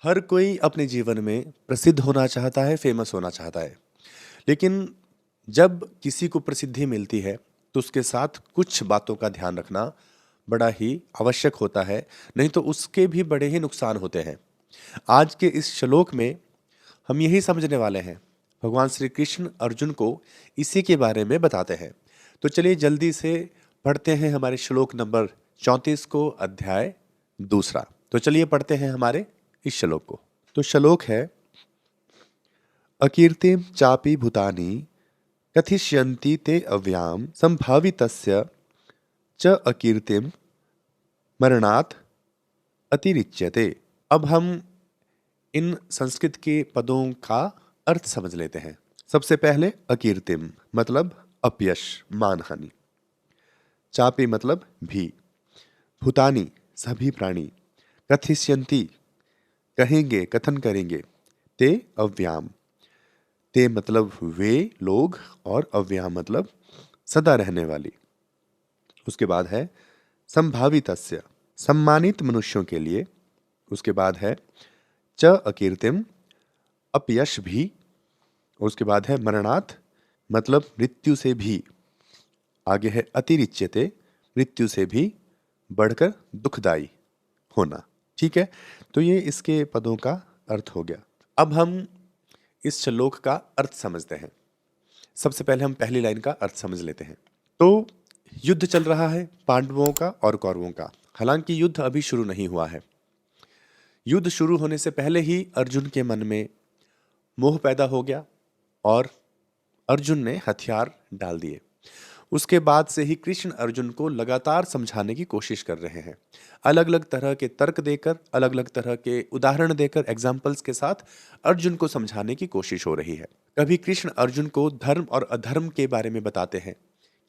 हर कोई अपने जीवन में प्रसिद्ध होना चाहता है, फेमस होना चाहता है। लेकिन जब किसी को प्रसिद्धि मिलती है, तो उसके साथ कुछ बातों का ध्यान रखना बड़ा ही आवश्यक होता है, नहीं तो उसके भी बड़े ही नुकसान होते हैं। आज के इस श्लोक में हम यही समझने वाले हैं। भगवान श्री कृष्ण अर्जुन को इसी के बारे में बताते हैं। तो चलिए जल्दी से पढ़ते हैं हमारे श्लोक नंबर 34 को, अध्याय दूसरा। तो चलिए पढ़ते हैं हमारे इस श्लोक को। तो श्लोक है, अकीर्तिम चापि भूतानि कथिष्यन्ति ते अव्याम संभावितस्य च अकीर्तिम मरणात् अतिरिच्यते। अब हम इन संस्कृत के पदों का अर्थ समझ लेते हैं। सबसे पहले अकीर्तिम मतलब अपयश, मानहानि। चापि मतलब भी, भूतानि सभी प्राणी, कथिष्यन्ति कहेंगे, कथन करेंगे, ते अव्याम, ते मतलब वे लोग, और अव्याम मतलब सदा रहने वाली। उसके बाद है संभावितस्य, सम्मानित मनुष्यों के लिए। उसके बाद है च अकीर्तिम, अपयश भी। उसके बाद है मरणात्, मतलब मृत्यु से भी। आगे है अतिरिच्यते, मृत्यु से भी बढ़कर दुखदाई होना। ठीक है, तो ये इसके पदों का अर्थ हो गया। अब हम इस श्लोक का अर्थ समझते हैं। सबसे पहले हम पहली लाइन का अर्थ समझ लेते हैं। तो युद्ध चल रहा है पांडवों का और कौरवों का। हालांकि युद्ध अभी शुरू नहीं हुआ है। युद्ध शुरू होने से पहले ही अर्जुन के मन में मोह पैदा हो गया और अर्जुन ने हथियार डाल दिए। उसके बाद से ही कृष्ण अर्जुन को लगातार समझाने की कोशिश कर रहे हैं। अलग अलग तरह के तर्क देकर, अलग अलग तरह के उदाहरण देकर, एग्जाम्पल्स के साथ अर्जुन को समझाने की कोशिश हो रही है। कभी कृष्ण अर्जुन को धर्म और अधर्म के बारे में बताते हैं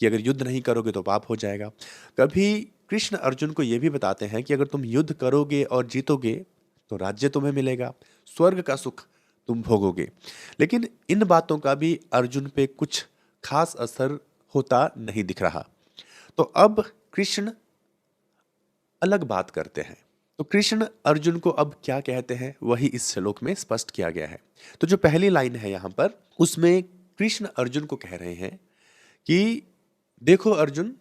कि अगर युद्ध नहीं करोगे तो पाप हो जाएगा। कभी कृष्ण अर्जुन को यह भी बताते हैं कि अगर तुम युद्ध करोगे और जीतोगे तो राज्य तुम्हें मिलेगा, स्वर्ग का सुख तुम भोगोगे। लेकिन इन बातों का भी अर्जुन पे कुछ खास असर होता नहीं दिख रहा। तो अब कृष्ण अलग बात करते हैं। तो कृष्ण अर्जुन को अब क्या कहते हैं वही इस श्लोक में स्पष्ट किया गया है। तो जो पहली लाइन है यहां पर, उसमें कृष्ण अर्जुन को कह रहे हैं कि देखो अर्जुन,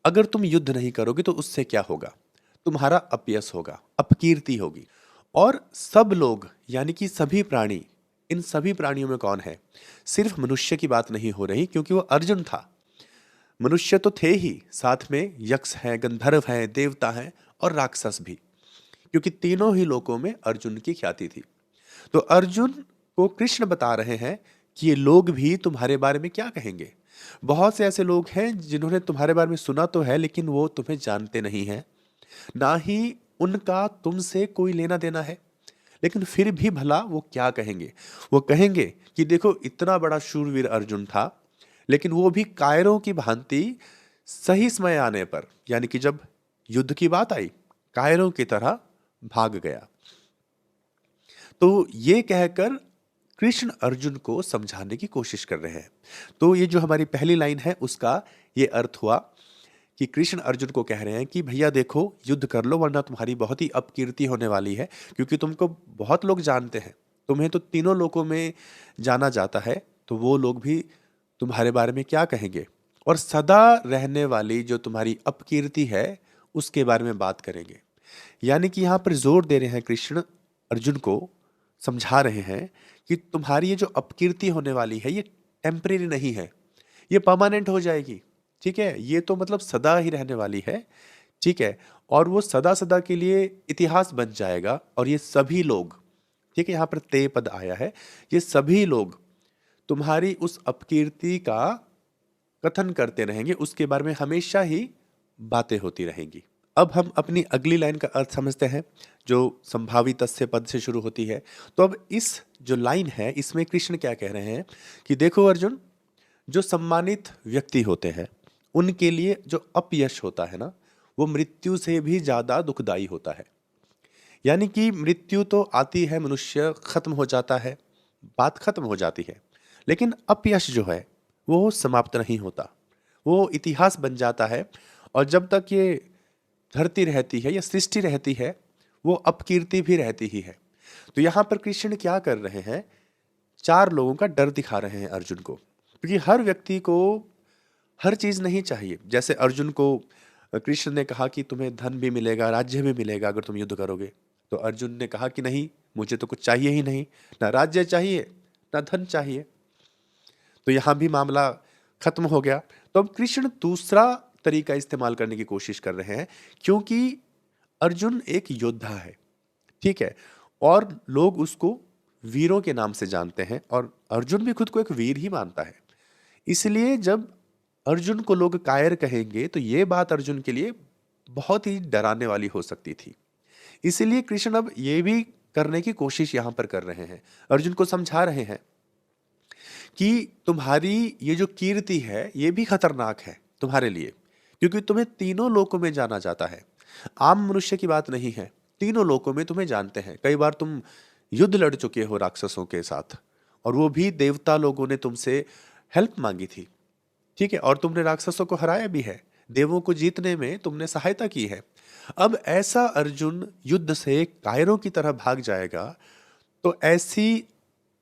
अगर तुम युद्ध नहीं करोगे तो उससे क्या होगा? तुम्हारा अपयश होगा, अपकीर्ति होगी। और सब लोग यानी कि सभी प्राणी, इन सभी प्राणियों में कौन है? सिर्फ मनुष्य की बात नहीं हो रही, क्योंकि वो अर्जुन था। मनुष्य तो थे ही, साथ में यक्ष हैं, गंधर्व हैं, देवता हैं और राक्षस भी, क्योंकि तीनों ही लोकों में अर्जुन की ख्याति थी। तो अर्जुन को कृष्ण बता रहे हैं कि ये लोग भी तुम्हारे बारे में क्या कहेंगे। बहुत से ऐसे लोग हैं जिन्होंने तुम्हारे बारे में सुना तो है, लेकिन वो तुम्हें जानते नहीं हैं, ना ही उनका तुमसे कोई लेना देना है। लेकिन फिर भी भला वो क्या कहेंगे? वो कहेंगे कि देखो इतना बड़ा शूरवीर अर्जुन था, लेकिन वो भी कायरों की भांति सही समय आने पर, यानी कि जब युद्ध की बात आई, कायरों की तरह भाग गया। तो ये कहकर कृष्ण अर्जुन को समझाने की कोशिश कर रहे हैं। तो ये जो हमारी पहली लाइन है उसका ये अर्थ हुआ कि कृष्ण अर्जुन को कह रहे हैं कि भैया देखो, युद्ध कर लो वरना तुम्हारी बहुत ही अपकीर्ति होने वाली है, क्योंकि तुमको बहुत लोग जानते हैं, तुम्हें तो तीनों लोकों में जाना जाता है। तो वो लोग भी तुम्हारे बारे में क्या कहेंगे, और सदा रहने वाली जो तुम्हारी अपकीर्ति है उसके बारे में बात करेंगे। यानी कि यहाँ पर जोर दे रहे हैं कृष्ण अर्जुन को, समझा रहे हैं कि तुम्हारी ये जो अपकीर्ति होने वाली है ये टेम्परेरी नहीं है, ये परमानेंट हो जाएगी। ठीक है, ये तो मतलब सदा ही रहने वाली है। ठीक है, और वो सदा सदा के लिए इतिहास बन जाएगा। और ये सभी लोग, ठीक है, यहाँ पर ते पद आया है, ये सभी लोग तुम्हारी उस अपकीर्ति का कथन करते रहेंगे, उसके बारे में हमेशा ही बातें होती रहेंगी। अब हम अपनी अगली लाइन का अर्थ समझते हैं, जो संभावित तस्य पद से शुरू होती है। तो अब इस जो लाइन है इसमें कृष्ण क्या कह रहे हैं कि देखो अर्जुन, जो सम्मानित व्यक्ति होते हैं उनके लिए जो अपयश होता है ना, वो मृत्यु से भी ज्यादा दुखदाई होता है। यानी कि मृत्यु तो आती है, मनुष्य खत्म हो जाता है, बात खत्म हो जाती है। लेकिन अपयश जो है वो समाप्त नहीं होता, वो इतिहास बन जाता है। और जब तक ये धरती रहती है या सृष्टि रहती है, वो अपकीर्ति भी रहती ही है। तो यहाँ पर कृष्ण क्या कर रहे हैं, चार लोगों का डर दिखा रहे हैं अर्जुन को, क्योंकि हर व्यक्ति को हर चीज नहीं चाहिए। जैसे अर्जुन को कृष्ण ने कहा कि तुम्हें धन भी मिलेगा, राज्य भी मिलेगा अगर तुम युद्ध करोगे। तो अर्जुन ने कहा कि नहीं, मुझे तो कुछ चाहिए ही नहीं, ना राज्य चाहिए ना धन चाहिए। तो यहां भी मामला खत्म हो गया। तो अब कृष्ण दूसरा तरीका इस्तेमाल करने की कोशिश कर रहे हैं, क्योंकि अर्जुन एक योद्धा है, ठीक है, और लोग उसको वीरों के नाम से जानते हैं, और अर्जुन भी खुद को एक वीर ही मानता है। इसलिए जब अर्जुन को लोग कायर कहेंगे तो ये बात अर्जुन के लिए बहुत ही डराने वाली हो सकती थी। इसीलिए कृष्ण अब ये भी करने की कोशिश यहां पर कर रहे हैं, अर्जुन को समझा रहे हैं कि तुम्हारी ये जो कीर्ति है ये भी खतरनाक है तुम्हारे लिए, क्योंकि तुम्हें तीनों लोकों में जाना जाता है। आम मनुष्य की बात नहीं है, तीनों लोकों में तुम्हें जानते हैं। कई बार तुम युद्ध लड़ चुके हो राक्षसों के साथ, और वो भी देवता लोगों ने तुमसे हेल्प मांगी थी, ठीक है, और तुमने राक्षसों को हराया भी है, देवों को जीतने में तुमने सहायता की है। अब ऐसा अर्जुन युद्ध से कायरों की तरह भाग जाएगा तो ऐसी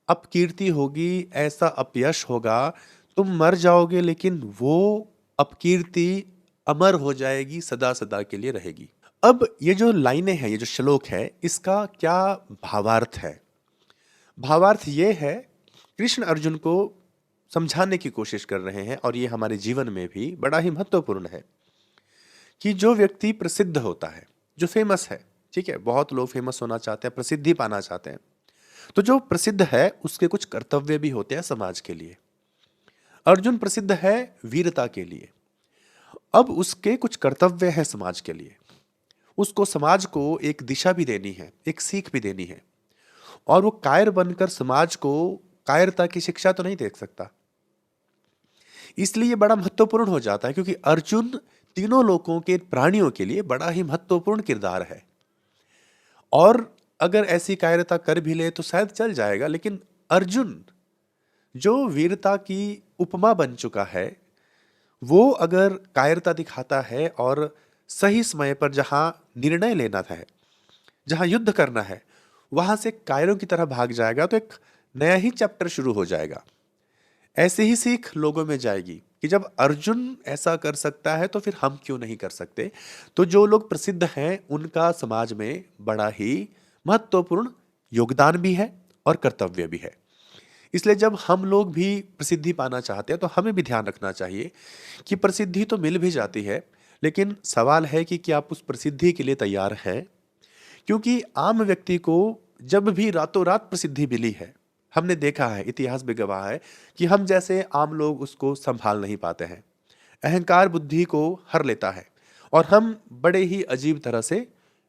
अपकीर्ति होगी, ऐसा अपयश होगा, तुम मर जाओगे, लेकिन वो अपकीर्ति अमर हो जाएगी, सदा सदा के लिए रहेगी। अब ये जो लाइनें हैं, ये जो श्लोक है, इसका क्या भावार्थ है? भावार्थ ये है, कृष्ण अर्जुन को समझाने की कोशिश कर रहे हैं, और ये हमारे जीवन में भी बड़ा ही महत्वपूर्ण है कि जो व्यक्ति प्रसिद्ध होता है, जो फेमस है, ठीक है, बहुत लोग फेमस होना चाहते हैं, प्रसिद्धि पाना चाहते हैं, तो जो प्रसिद्ध है उसके कुछ कर्तव्य भी होते हैं समाज के लिए। अर्जुन प्रसिद्ध है वीरता के लिए, अब उसके कुछ कर्तव्य हैं समाज के लिए। उसको समाज को एक दिशा भी देनी है, एक सीख भी देनी है, और वो कायर बनकर समाज को कायरता की शिक्षा तो नहीं दे सकता। इसलिए ये बड़ा महत्वपूर्ण हो जाता है, क्योंकि अर्जुन तीनों लोकों के प्राणियों के लिए बड़ा ही महत्वपूर्ण किरदार है, और अगर ऐसी कायरता कर भी ले तो शायद चल जाएगा, लेकिन अर्जुन जो वीरता की उपमा बन चुका है, वो अगर कायरता दिखाता है और सही समय पर जहां निर्णय लेना था, जहां युद्ध करना है, वहां से कायरों की तरह भाग जाएगा, तो एक नया ही चैप्टर शुरू हो जाएगा। ऐसे ही सीख लोगों में जाएगी कि जब अर्जुन ऐसा कर सकता है तो फिर हम क्यों नहीं कर सकते। तो जो लोग प्रसिद्ध हैं उनका समाज में बड़ा ही महत्वपूर्ण योगदान भी है और कर्तव्य भी है। इसलिए जब हम लोग भी प्रसिद्धि पाना चाहते हैं तो हमें भी ध्यान रखना चाहिए कि प्रसिद्धि तो मिल भी जाती है, लेकिन सवाल है कि क्या आप उस प्रसिद्धि के लिए तैयार हैं? क्योंकि आम व्यक्ति को जब भी रातों रात प्रसिद्धि मिली है, हमने देखा है, इतिहास भी गवाह है कि हम जैसे आम लोग उसको संभाल नहीं पाते हैं। अहंकार बुद्धि को हर लेता है और हम बड़े ही अजीब तरह से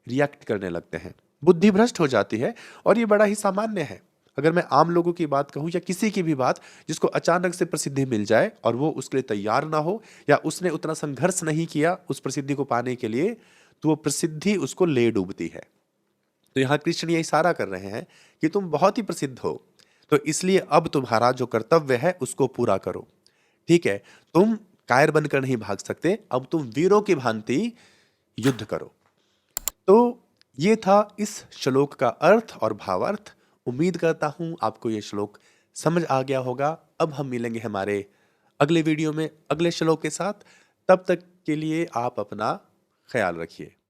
रिएक्ट करने लगते हैं, बुद्धि भ्रष्ट हो जाती है, और ये बड़ा ही सामान्य है। अगर मैं आम लोगों की बात कहूं या किसी की भी बात, जिसको अचानक से प्रसिद्धि मिल जाए और वो उसके लिए तैयार ना हो, या उसने उतना संघर्ष नहीं किया उस प्रसिद्धि को पाने के लिए, तो वो प्रसिद्धि उसको ले डूबती है। तो यहाँ कृष्ण ये इशारा कर रहे हैं कि तुम बहुत ही प्रसिद्ध हो, तो इसलिए अब तुम्हारा जो कर्तव्य है उसको पूरा करो, ठीक है, तुम कायर बनकर नहीं भाग सकते, अब तुम वीरों की भांति युद्ध करो। तो ये था इस श्लोक का अर्थ और भावार्थ। उम्मीद करता हूं आपको ये श्लोक समझ आ गया होगा। अब हम मिलेंगे हमारे अगले वीडियो में अगले श्लोक के साथ। तब तक के लिए आप अपना ख्याल रखिए।